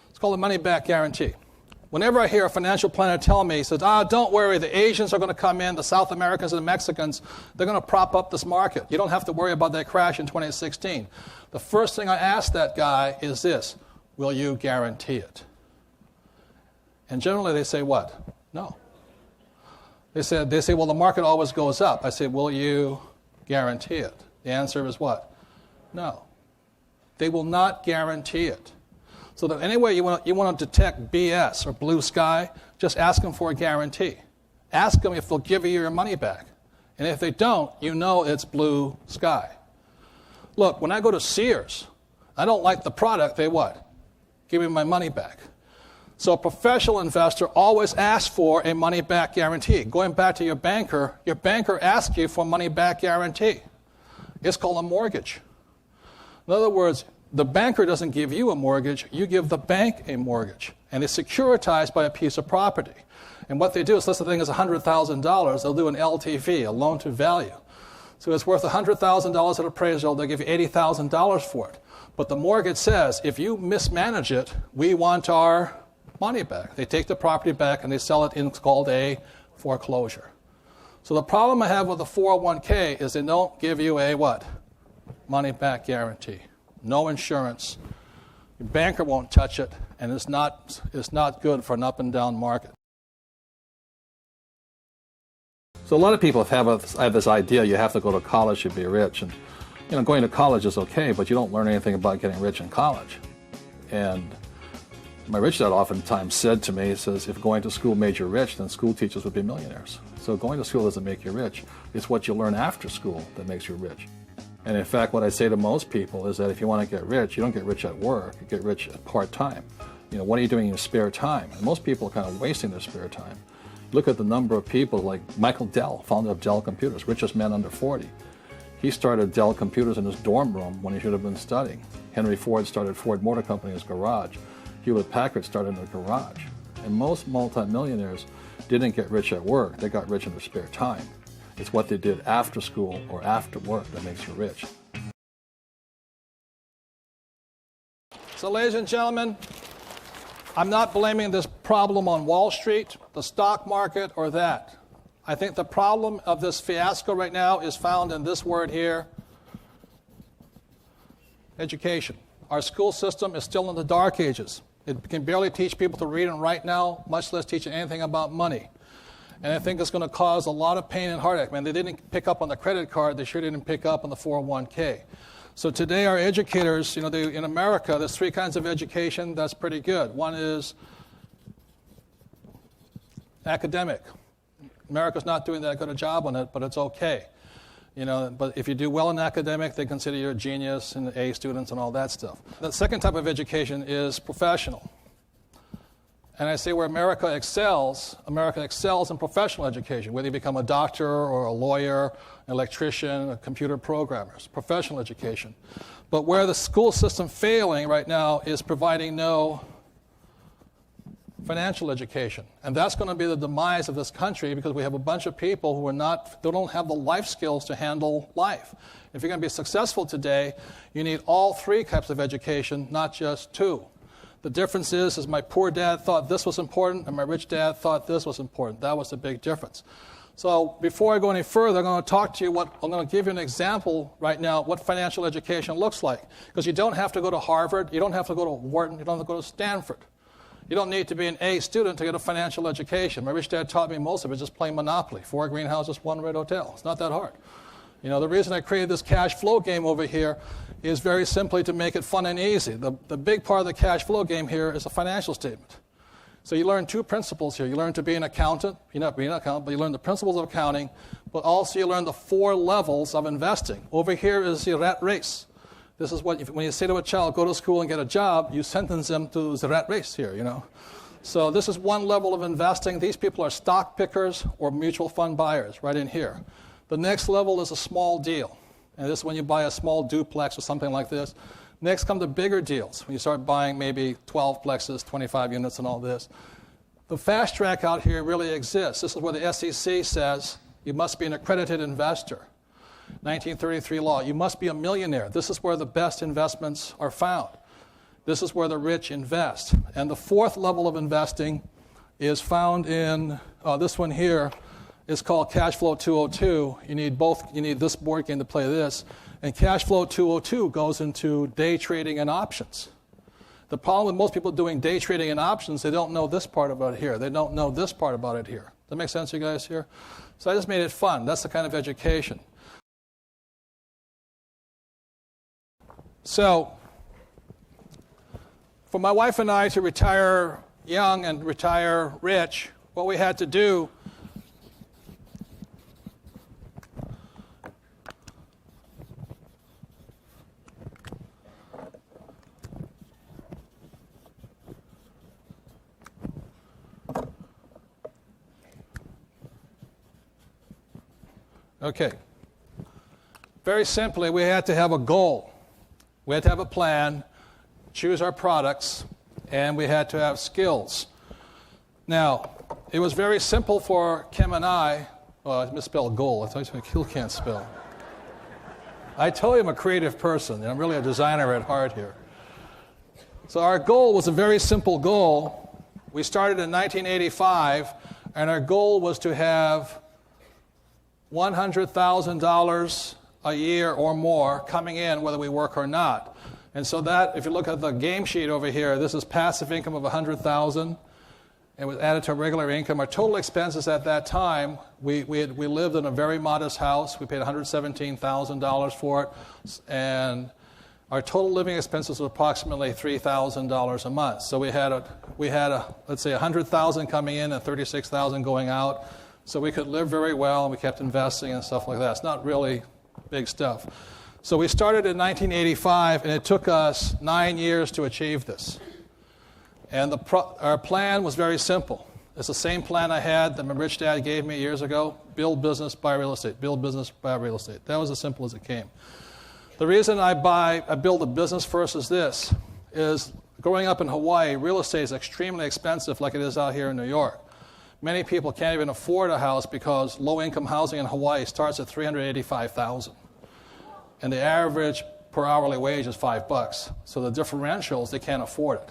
It's called a money-back guarantee. Whenever I hear a financial planner tell me, he says, don't worry, the Asians are going to come in, the South Americans and the Mexicans, they're going to prop up this market. You don't have to worry about that crash in 2016. The first thing I ask that guy is this: will you guarantee it? And generally they say what? No. They say, well, the market always goes up. I say, will you guarantee it? The answer is what? No. They will not guarantee it. So that anyway you want to detect BS or blue sky, just ask them for a guarantee. Ask them if they'll give you your money back. And if they don't, you know it's blue sky. Look, when I go to Sears, I don't like the product, they what? Give me my money back. So a professional investor always asks for a money-back guarantee. Going back to your banker asks you for a money-back guarantee. It's called a mortgage. In other words, the banker doesn't give you a mortgage, you give the bank a mortgage. And it's securitized by a piece of property. And what they do is, let's say the thing is $100,000, they'll do an LTV, a loan to value. So it's worth $100,000 at appraisal, they'll give you $80,000 for it. But the mortgage says, if you mismanage it, we want our money back. They take the property back and they sell it in what's called a foreclosure. So the problem I have with the 401k is they don't give you a what? Money back guarantee. No insurance. Your banker won't touch it, and it's not good for an up and down market. So a lot of people have this idea you have to go to college to be rich, and going to college is okay, but you don't learn anything about getting rich in college. And my rich dad oftentimes said to me, he says, if going to school made you rich, then school teachers would be millionaires. So going to school doesn't make you rich. It's what you learn after school that makes you rich. And in fact, what I say to most people is that if you want to get rich, you don't get rich at work, you get rich at part-time. What are you doing in your spare time? And most people are kind of wasting their spare time. Look at the number of people like Michael Dell, founder of Dell Computers, richest man under 40. He started Dell Computers in his dorm room when he should have been studying. Henry Ford started Ford Motor Company in his garage. Hewlett Packard started in a garage. And most multimillionaires didn't get rich at work, they got rich in their spare time. It's what they did after school or after work that makes you rich. So ladies and gentlemen, I'm not blaming this problem on Wall Street, the stock market, or that. I think the problem of this fiasco right now is found in this word here, education. Our school system is still in the dark ages. It can barely teach people to read and write now, much less teach anything about money. And I think it's going to cause a lot of pain and heartache. Man, they didn't pick up on the credit card. They sure didn't pick up on the 401k. So today our educators, in America, there's three kinds of education that's pretty good. One is academic. America's not doing that good a job on it, but it's okay. But if you do well in academic, they consider you a genius and A students and all that stuff. The second type of education is professional. And I say where America excels in professional education, whether you become a doctor or a lawyer, an electrician, a computer programmers, professional education. But where the school system failing right now is providing no financial education. And that's going to be the demise of this country because we have a bunch of people who don't have the life skills to handle life. If you're going to be successful today, you need all three types of education, not just two. The difference is my poor dad thought this was important and my rich dad thought this was important. That was the big difference. So before I go any further, I'm going to talk to you I'm going to give you an example right now what financial education looks like. Because you don't have to go to Harvard, you don't have to go to Wharton, you don't have to go to Stanford. You don't need to be an A student to get a financial education. My rich dad taught me most of it just playing Monopoly. 4 greenhouses, 1 red hotel. It's not that hard. The reason I created this cash flow game over here is very simply to make it fun and easy. The big part of the cash flow game here is a financial statement. So you learn two principles here. You learn to be an accountant. You're not being an accountant, but you learn the principles of accounting, but also you learn the 4 levels of investing. Over here is the rat race. This is what, when you say to a child, go to school and get a job, you sentence them to the rat race here, So this is one level of investing. These people are stock pickers or mutual fund buyers right in here. The next level is a small deal. And this is when you buy a small duplex or something like this. Next come the bigger deals, when you start buying maybe 12 plexes, 25 units and all this. The fast track out here really exists. This is where the SEC says you must be an accredited investor. 1933 law, you must be a millionaire. This is where the best investments are found. This is where the rich invest. And the fourth level of investing is found in this one here. It's called Cash Flow 202. You need this board game to play this. And Cash Flow 202 goes into day trading and options. The problem with most people doing day trading and options, they don't know this part about it here. They don't know this part about it here. Does that make sense to you guys here? So I just made it fun. That's the kind of education. So for my wife and I to retire young and retire rich, what we had to do Okay. Very simply, we had to have a goal. We had to have a plan, choose our products, and we had to have skills. Now, it was very simple for Kim and I. Well, I misspelled goal. I thought you can't spell. I told you I'm a creative person, and I'm really a designer at heart here. So our goal was a very simple goal. We started in 1985, and our goal was to have $100,000 a year or more coming in whether we work or not. And so that, if you look at the game sheet over here, this is passive income of $100,000. It was added to our regular income. Our total expenses at that time, we lived in a very modest house. We paid $117,000 for it. And our total living expenses were approximately $3,000 a month. So we had let's say $100,000 coming in and $36,000 going out. So we could live very well, and we kept investing and stuff like that. It's not really big stuff. So we started in 1985, and it took us 9 years to achieve this. And our plan was very simple. It's the same plan I had that my rich dad gave me years ago: build business, buy real estate, build business, buy real estate. That was as simple as it came. The reason I build a business first is growing up in Hawaii, real estate is extremely expensive like it is out here in New York. Many people can't even afford a house because low-income housing in Hawaii starts at $385,000. And the average per hourly wage is $5. So the differentials, they can't afford it.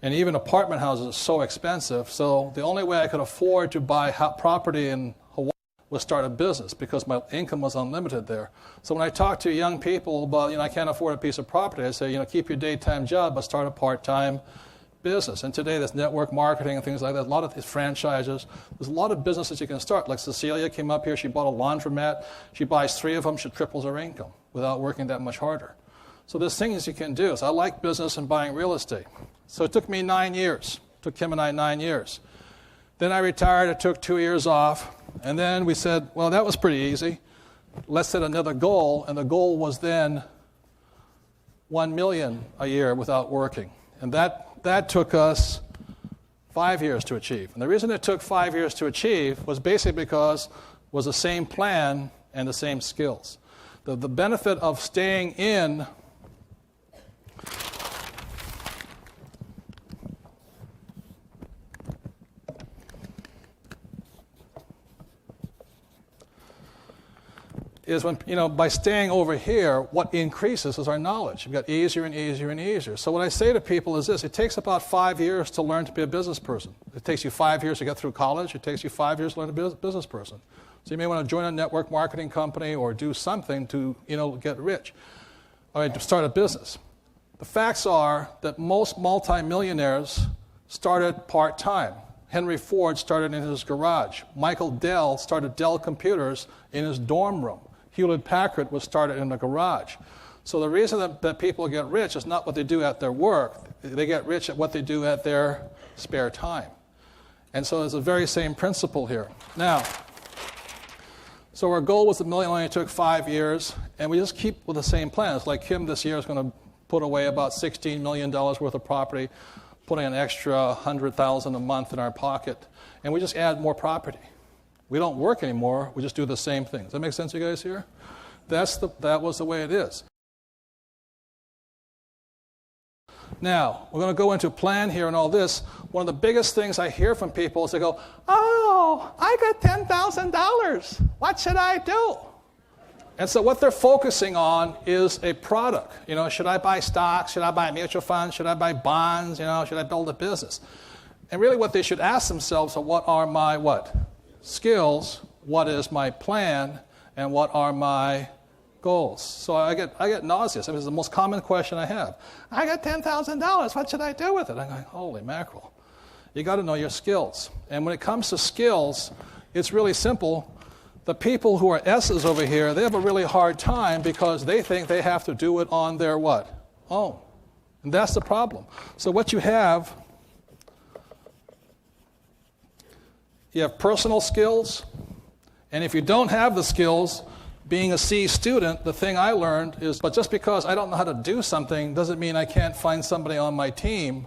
And even apartment houses are so expensive. So the only way I could afford to buy property in Hawaii was start a business because my income was unlimited there. So when I talk to young people about, I can't afford a piece of property, I say, keep your daytime job, but start a part-time business. And today there's network marketing and things like that. A lot of these franchises. There's a lot of businesses you can start. Like Cecilia came up here. She bought a laundromat. She buys 3 of them. She triples her income without working that much harder. So there's things you can do. So I like business and buying real estate. So it took me 9 years. It took Kim and I 9 years. Then I retired. I took 2 years off. And then we said, well, that was pretty easy. Let's set another goal. And the goal was then $1 million a year without working. And that took us 5 years to achieve. And the reason it took 5 years to achieve was basically because it was the same plan and the same skills. The benefit of staying in is when, by staying over here, what increases is our knowledge. It got easier and easier and easier. So what I say to people is this: it takes about 5 years to learn to be a business person. It takes you 5 years to get through college. It takes you 5 years to learn to be a business person. So you may want to join a network marketing company or do something to, get rich, or to start a business. The facts are that most multimillionaires started part-time. Henry Ford started in his garage. Michael Dell started Dell Computers in his dorm room. Hewlett-Packard was started in a garage. So the reason that people get rich is not what they do at their work. They get rich at what they do at their spare time. And so it's the very same principle here. Now, So our goal was $1 million, only took 5 years, and we just keep with the same plans. Like Kim this year is going to put away about $16 million worth of property, putting an extra $100,000 a month in our pocket, and we just add more property. We don't work anymore, we just do the same thing. Does that make sense, you guys here? That was the way it is. Now, we're going to go into plan here and all this. One of the biggest things I hear from people is they go, oh, I got $10,000. What should I do? And so what they're focusing on is a product. You know, should I buy stocks? Should I buy mutual funds? Should I buy bonds? You know, should I build a business? And really what they should ask themselves are, what are my what? Skills, what is my plan, and what are my goals? So I get nauseous. I mean, it's the most common question I have. I got $10,000. What should I do with it? I'm going, holy mackerel. You got to know your skills. And when it comes to skills, it's really simple. The people who are S's over here, they have a really hard time because they think they have to do it on their what? Own. And that's the problem. So what you have personal skills, and if you don't have the skills, being a C student, the thing I learned is, but just because I don't know how to do something doesn't mean I can't find somebody on my team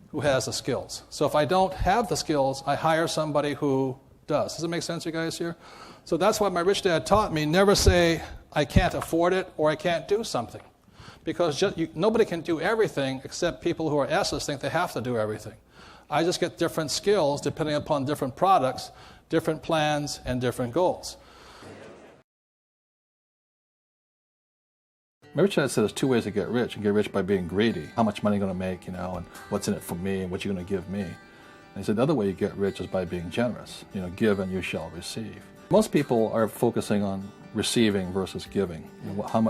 who has the skills. So if I don't have the skills, I hire somebody who does. Does it make sense, you guys here? So that's why my rich dad taught me, never say, I can't afford it or I can't do something. Because nobody can do everything except people who are S's think they have to do everything. I just get different skills depending upon different products, different plans, and different goals. My rich dad said there's 2 ways to get rich. You get rich by being greedy. How much money are you going to make, and what's in it for me, and what you're going to give me. And he said the other way you get rich is by being generous. Give and you shall receive. Most people are focusing on receiving versus giving. How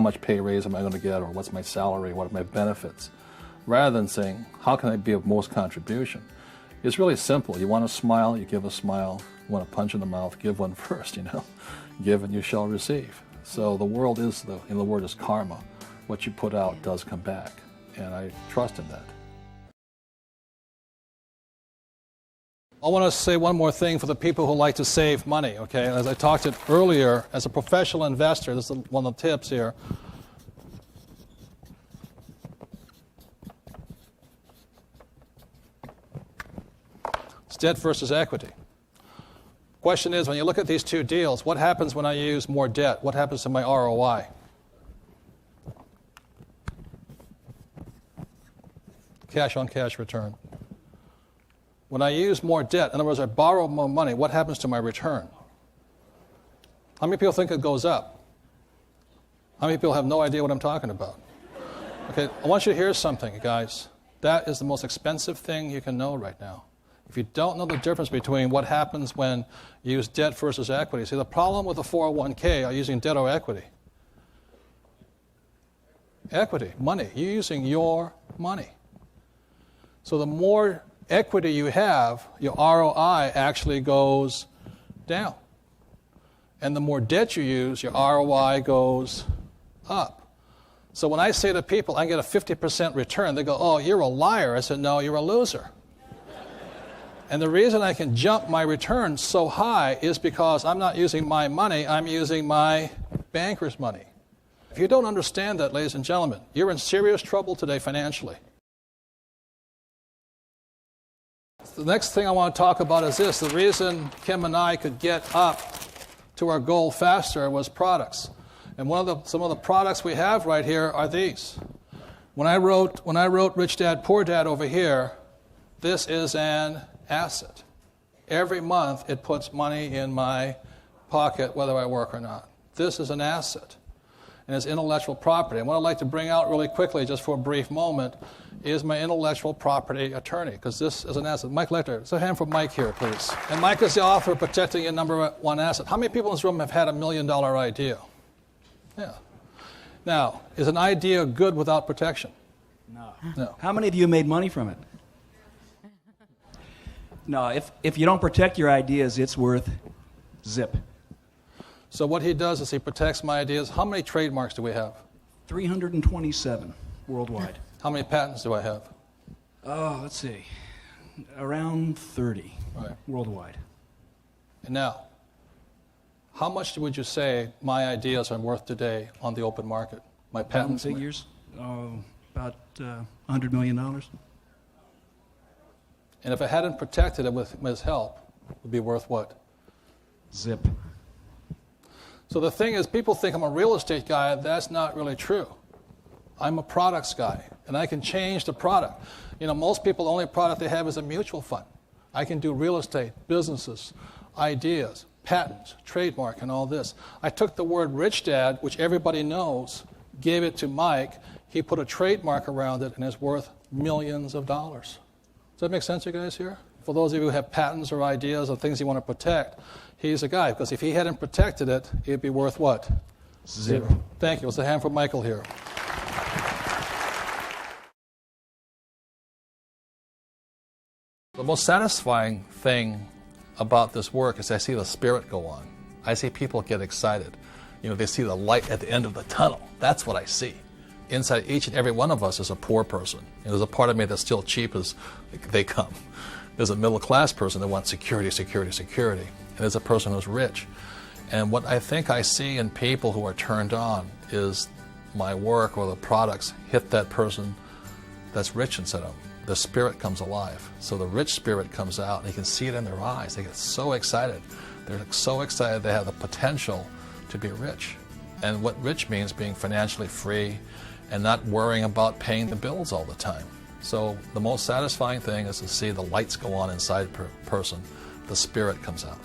much pay raise am I going to get, or what's my salary, what are my benefits? Rather than saying, how can I be of most contribution? It's really simple. You want to smile, you give a smile. You want a punch in the mouth, give one first, Give and you shall receive. So the world is, the word is karma. What you put out does come back. And I trust in that. I want to say one more thing for the people who like to save money, okay? As I talked it earlier, as a professional investor, this is one of the tips here. It's debt versus equity. Question is, when you look at these 2 deals, what happens when I use more debt? What happens to my ROI? Cash on cash return. When I use more debt, in other words, I borrow more money, what happens to my return? How many people think it goes up? How many people have no idea what I'm talking about? Okay, I want you to hear something, guys. That is the most expensive thing you can know right now. If you don't know the difference between what happens when you use debt versus equity, see, the problem with the 401k are using debt or equity. Equity, money. You're using your money. So the more equity you have, your ROI actually goes down. And the more debt you use, your ROI goes up. So when I say to people, I get a 50% return, they go, oh, you're a liar. I said, no, you're a loser. And the reason I can jump my return so high is because I'm not using my money, I'm using my banker's money. If you don't understand that, ladies and gentlemen, you're in serious trouble today financially. The next thing I want to talk about is this. The reason Kim and I could get up to our goal faster was products. And some of the products we have right here are these. When I wrote Rich Dad, Poor Dad over here, this is an asset. Every month it puts money in my pocket whether I work or not. This is an asset. And it's intellectual property. And what I'd like to bring out really quickly, just for a brief moment, is my intellectual property attorney, because this is an asset. Mike Lecter, so a hand for Mike here, please. And Mike is the author of Protecting Your Number One Asset. How many people in this room have had $1 million idea? Yeah. Now, is an idea good without protection? No. How many of you made money from it? No, if you don't protect your ideas, it's worth zip. So what he does is he protects my ideas. How many trademarks do we have? 327 worldwide. How many patents do I have? Oh, let's see. Around 30 right. Worldwide. And now, How much would you say my ideas are worth today on the open market? My patents? Figures, about $100 million. And if I hadn't protected it with his help, it would be worth what? Zip. So the thing is, people think I'm a real estate guy. That's not really true. I'm a products guy, and I can change the product. You know, most people, the only product they have is a mutual fund. I can do real estate, businesses, ideas, patents, trademark, and all this. I took the word Rich Dad, which everybody knows, gave it to Mike. He put a trademark around it, and it's worth millions of dollars. Does that make sense, you guys here? For those of you who have patents or ideas or things you want to protect, he's a guy, because if he hadn't protected it, it'd be worth what? Zero. Thank you. It's a hand for Michael here. The most satisfying thing about this work is I see the spirit go on. I see people get excited. You know, they see the light at the end of the tunnel. That's what I see. Inside each and every one of us is a poor person. And there's a part of me that's still cheap as they come. There's a middle class person that wants security, security, security. And there's a person who's rich. And what I think I see in people who are turned on is my work or the products hit that person that's rich inside of them. The spirit comes alive. So the rich spirit comes out, and you can see it in their eyes. They get so excited. They're so excited they have the potential to be rich. And what rich means, being financially free and not worrying about paying the bills all the time. So the most satisfying thing is to see the lights go on inside a person. The spirit comes out.